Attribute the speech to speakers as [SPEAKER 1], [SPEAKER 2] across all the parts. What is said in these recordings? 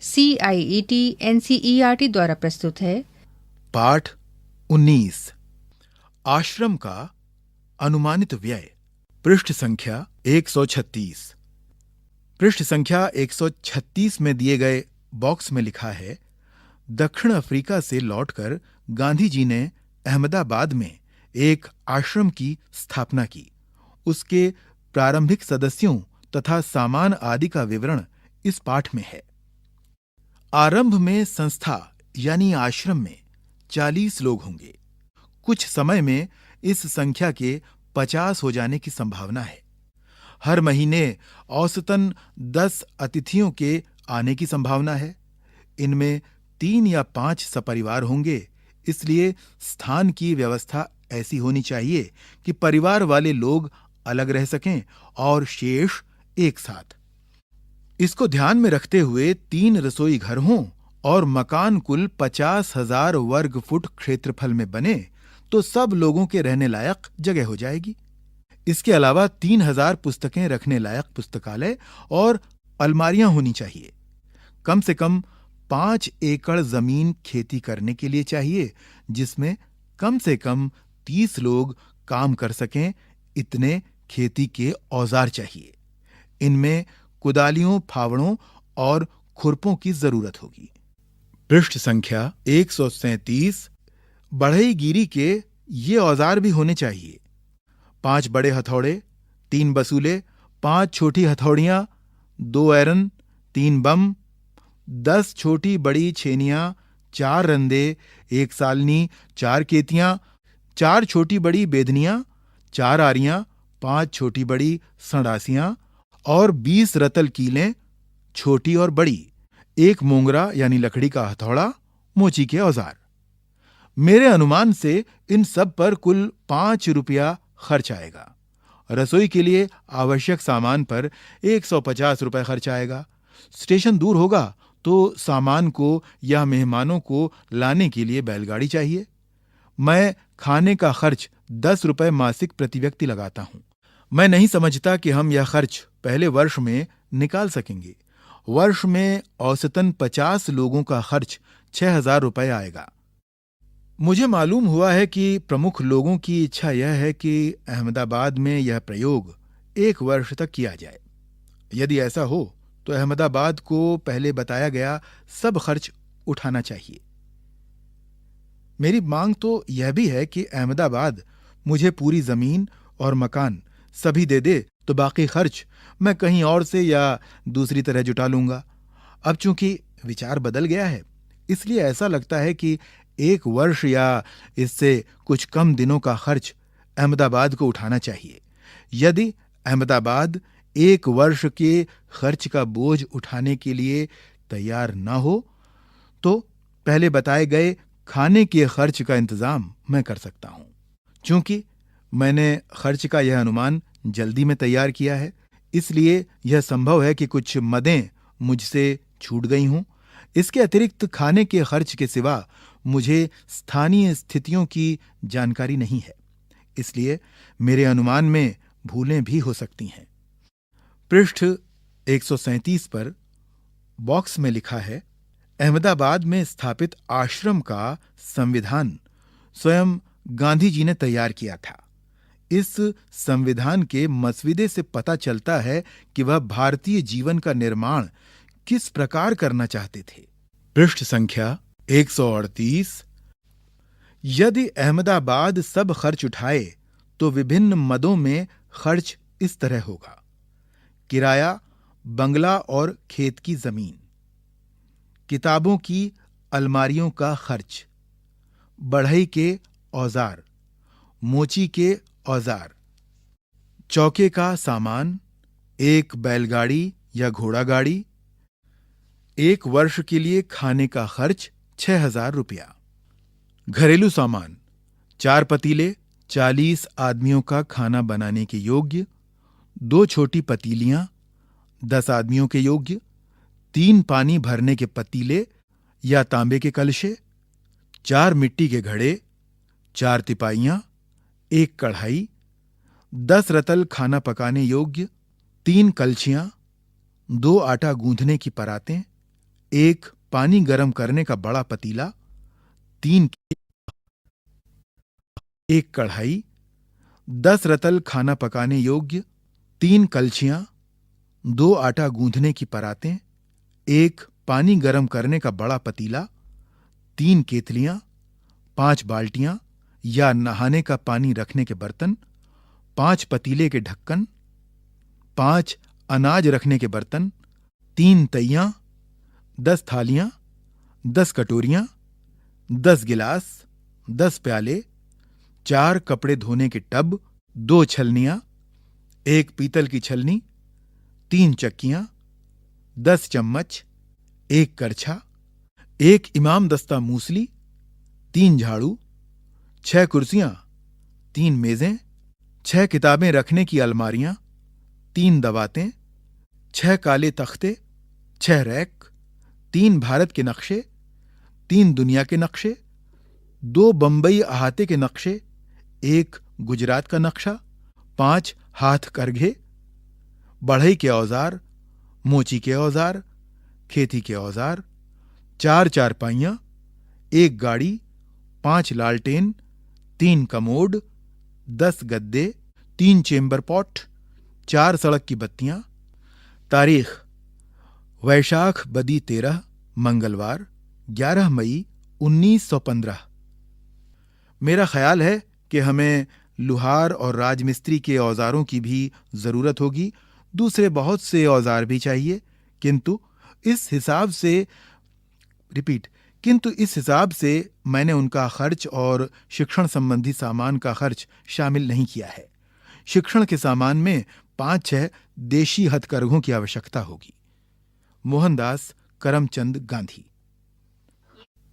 [SPEAKER 1] CIET NCERT द्वारा प्रस्तुत है।
[SPEAKER 2] पाठ 19 आश्रम का अनुमानित व्यय। पृष्ठ संख्या 136। पृष्ठ संख्या 136 में दिए गए बॉक्स में लिखा है, दक्षिण अफ्रीका से लौटकर गांधी जी ने अहमदाबाद में एक आश्रम की स्थापना की। उसके प्रारंभिक सदस्यों तथा सामान आदि का विवरण इस पाठ में है। आरंभ में संस्था यानी आश्रम में 40 लोग होंगे। कुछ समय में इस संख्या के 50 हो जाने की संभावना है। हर महीने औसतन 10 अतिथियों के आने की संभावना है। इनमें 3 या 5 सपरिवार होंगे, इसलिए स्थान की व्यवस्था ऐसी होनी चाहिए कि परिवार वाले लोग अलग रह सकें और शेष एक साथ। इसको ध्यान में रखते हुए 3 रसोई घर हों और मकान कुल 50,000 वर्ग फुट क्षेत्रफल में बने तो सब लोगों के रहने लायक जगह हो जाएगी। इसके अलावा 3,000 पुस्तकें रखने लायक पुस्तकालय और अलमारियां होनी चाहिए। कम से कम 5 एकड़ जमीन खेती करने के लिए चाहिए, जिसमें कम से कम 30 लोग काम कर सकें। इतने खेती के औजार चाहिए। इनमें कुदालियों, फावड़ों और खुरपों की जरूरत होगी। पृष्ठ संख्या 137। बढ़ईगिरी के ये औजार भी होने चाहिए। 5 बड़े हथौड़े, 3 बसूले, 5 छोटी हथौड़ियां, 2 ऐरन, 3 बम, 10 छोटी बड़ी छेनियां, 4 रंदे, 1 सालनी, 4 केतियां, 4 छोटी बड़ी बेदनियां, 4 आरियां, 5 छोटी बड़ी संडासियां और 20 रतल कीलें, छोटी और बड़ी, 1 मोंगरा यानी लकड़ी का हथौड़ा, मोची के औजार। मेरे अनुमान से इन सब पर कुल 5 रुपया खर्च आएगा। रसोई के लिए आवश्यक सामान पर 150 रुपए खर्च आएगा। स्टेशन दूर होगा तो सामान को या मेहमानों को लाने के लिए बैलगाड़ी चाहिए। मैं खाने का खर्च 10 रुपए मासिक प्रति व्यक्ति लगाता हूं। मैं नहीं समझता कि हम यह खर्च पहले वर्ष में निकाल सकेंगे। वर्ष में औसतन 50 लोगों का खर्च 6,000 रुपए आएगा। मुझे मालूम हुआ है कि प्रमुख लोगों की इच्छा यह है कि अहमदाबाद में यह प्रयोग 1 वर्ष तक किया जाए। यदि ऐसा हो तो अहमदाबाद को पहले बताया गया सब खर्च उठाना चाहिए। मेरी मांग तो यह भी है कि अहमदाबाद मुझे पूरी जमीन और मकान सभी दे दे तो बाकी खर्च मैं कहीं और से या दूसरी तरह जुटा लूंगा। अब चूंकि विचार बदल गया है, इसलिए ऐसा लगता है कि 1 वर्ष या इससे कुछ कम दिनों का खर्च अहमदाबाद को उठाना चाहिए। यदि अहमदाबाद 1 वर्ष के खर्च का बोझ उठाने के लिए तैयार न हो तो पहले बताए गए खाने के खर्च का इंतजाम मैं कर सकता हूं। चूंकि मैंने खर्च का यह अनुमान जल्दी में तैयार किया है, इसलिए यह संभव है कि कुछ मदें मुझसे छूट गई हों। इसके अतिरिक्त खाने के खर्च के सिवा मुझे स्थानीय स्थितियों की जानकारी नहीं है, इसलिए मेरे अनुमान में भूलें भी हो सकती हैं। पृष्ठ 137 पर बॉक्स में लिखा है, अहमदाबाद में स्थापित आश्रम का संविधान स्वयं गांधी जी ने तैयार किया था। इस संविधान के मसविदे से पता चलता है कि वह भारतीय जीवन का निर्माण किस प्रकार करना चाहते थे। पृष्ठ संख्या 138। यदि अहमदाबाद सब खर्च उठाए तो विभिन्न मदों में खर्च इस तरह होगा: किराया, बंगला और खेत की जमीन, किताबों की अलमारियों का खर्च, बढ़ई के औजार, मोची के औजार, चौके का सामान, 1 बैलगाड़ी या घोड़ा गाड़ी, 1 वर्ष के लिए खाने का खर्च 6,000 रुपया, घरेलू सामान, 4 पतीले 40 आदमियों का खाना बनाने के योग्य, 2 छोटी पतीलियां 10 आदमियों के योग्य, 3 पानी भरने के पतीले या तांबे के कलशे, 4 मिट्टी के घड़े, 4 तिपाइयां, 1 कढ़ाई, 10 रतल खाना पकाने योग्य, 3 कलछियां, 2 आटा गूंथने की परातें, एक पानी गर्म करने का बड़ा पतीला, 3 एक कढ़ाई, 10 रतल खाना पकाने योग्य, 3 कलछियां, 2 आटा गूंथने की परातें, 1 पानी गर्म करने का बड़ा पतीला, 3 केतलियां, 5 बाल्टियां या नहाने का पानी रखने के बर्तन, 5 पतीले के ढक्कन, 5 अनाज रखने के बर्तन, 3 तइयां, 10 थालियां, 10 कटोरियां, 10 गिलास, 10 प्याले, 4 कपड़े धोने के टब, 2 छलनियां, 1 पीतल की छलनी, 3 चक्कियां, 10 चम्मच, 1 करछा, 1 इमाम दस्ता मूसली, 3 झाड़ू, 6 कुर्सियां, 3 मेजें, 6 किताबें रखने की अलमारियां, 3 दवातें, 6 काले तख्ते, 6 रैक, 3 भारत के नक्शे, 3 दुनिया के नक्शे, 2 बंबई अहाते के नक्शे, 1 गुजरात का नक्शा, 5 हाथ करघे, बढ़ई के औजार, मोची के औजार, खेती के औजार, 4 चारपाइयां, 1 गाड़ी, 5 लालटेन, 3 कमोड, 10 गद्दे, 3 चेंबर पॉट, 4 सड़क की बत्तियां। तारीख वैशाख बदी 13 मंगलवार 11 मई 1915। मेरा ख्याल है कि हमें लुहार और राजमिस्त्री के औजारों की भी जरूरत होगी, दूसरे बहुत से औजार भी चाहिए, किंतु इस हिसाब से मैंने उनका खर्च और शिक्षण संबंधी सामान का खर्च शामिल नहीं किया है। शिक्षण के सामान में 5-6 देशी हथकरघों की आवश्यकता होगी। मोहनदास करमचंद गांधी।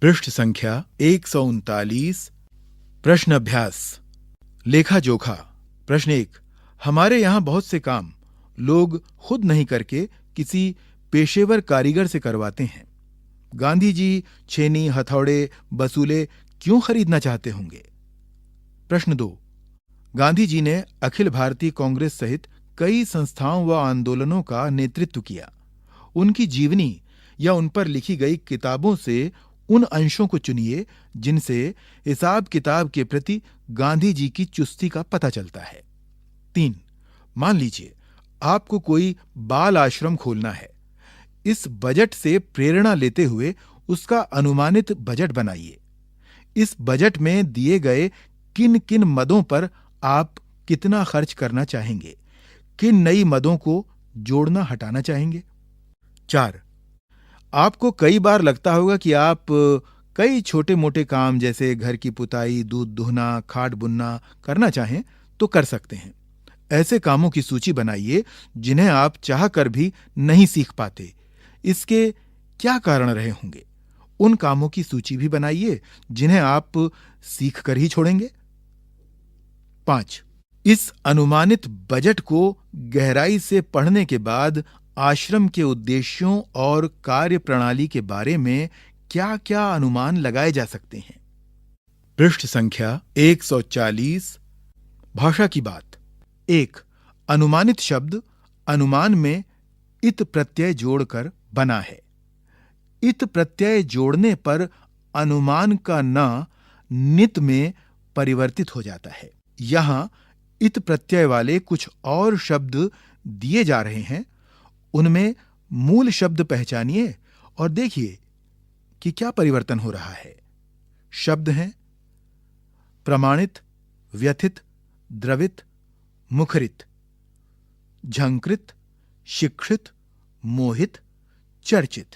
[SPEAKER 2] पृष्ठ संख्या 139। प्रश्न अभ्यास। लेखा जोखा। प्रश्न 1। हमारे यहां बहुत से काम लोग खुद नहीं करके किसी पेशेवर कारीगर से करवाते हैं। गांधी जी छेनी, हथौड़े, बसूले क्यों खरीदना चाहते होंगे? प्रश्न 2। गांधी जी ने अखिल भारतीय कांग्रेस सहित कई संस्थाओं व आंदोलनों का नेतृत्व किया। उनकी जीवनी या उन पर लिखी गई किताबों से उन अंशों को चुनिए जिनसे हिसाब किताब के प्रति गांधी जी की चुस्ती का पता चलता है। 3। मान लीजिए आपको कोई बाल आश्रम खोलना है। इस बजट से प्रेरणा लेते हुए उसका अनुमानित बजट बनाइए। इस बजट में दिए गए किन किन मदों पर आप कितना खर्च करना चाहेंगे, किन नई मदों को जोड़ना हटाना चाहेंगे। 4। आपको कई बार लगता होगा कि आप कई छोटे मोटे काम जैसे घर की पुताई, दूध दुहना, खाट बुनना करना चाहें तो कर सकते हैं। ऐसे कामों की सूची बनाइए जिन्हें आप चाहकर भी नहीं सीख पाते। इसके क्या कारण रहे होंगे? उन कामों की सूची भी बनाइए जिन्हें आप सीख कर ही छोड़ेंगे। 5। इस अनुमानित बजट को गहराई से पढ़ने के बाद आश्रम के उद्देश्यों और कार्य प्रणाली के बारे में क्या-क्या अनुमान लगाए जा सकते हैं। पृष्ठ संख्या 140। भाषा की बात। 1। अनुमानित शब्द अनुमान में इत प्रत्यय जोड़कर बना है। इत प्रत्यय जोड़ने पर अनुमान का न नित में परिवर्तित हो जाता है। यहां इत प्रत्यय वाले कुछ और शब्द दिए जा रहे हैं। उनमें मूल शब्द पहचानिए और देखिए कि क्या परिवर्तन हो रहा है। शब्द हैं प्रमाणित, व्यथित, द्रवित, मुखरित, झंकृत, शिक्षित, मोहित, चर्चित।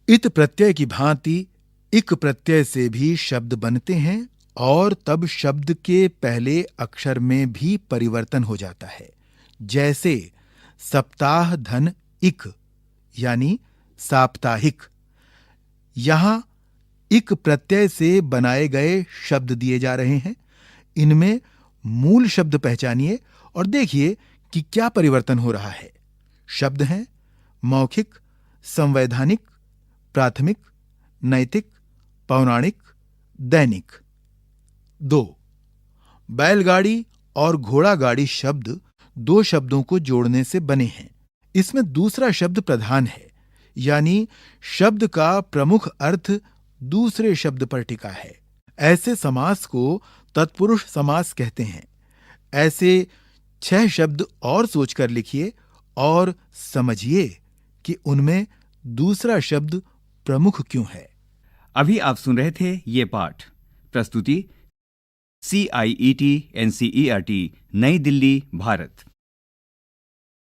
[SPEAKER 2] इत प्रत्यय की भांति इक प्रत्यय से भी शब्द बनते हैं और तब शब्द के पहले अक्षर में भी परिवर्तन हो जाता है। जैसे सप्ताह धन इक यानी साप्ताहिक। यहां इक प्रत्यय से बनाए गए शब्द दिए जा रहे हैं। इनमें मूल शब्द पहचानिए और देखिए कि क्या परिवर्तन हो रहा है। शब्द हैं मौखिक, संवैधानिक, प्राथमिक, नैतिक, पौराणिक, दैनिक। 2। बैलगाड़ी और घोड़ा गाड़ी शब्द 2 शब्दों को जोड़ने से बने हैं। इसमें दूसरा शब्द प्रधान है। यानी शब्द का प्रमुख अर्थ दूसरे शब्द पर टिका है। ऐसे समास को तत्पुरुष समास कहते हैं। ऐसे 6 शब्द और सोचकर लिखिए और समझिए कि उनमें दूसरा शब्द प्रमुख क्यों है।
[SPEAKER 3] अभी आप सुन रहे थे ये पाठ। प्रस्तुति CIET NCERT नई दिल्ली, भारत।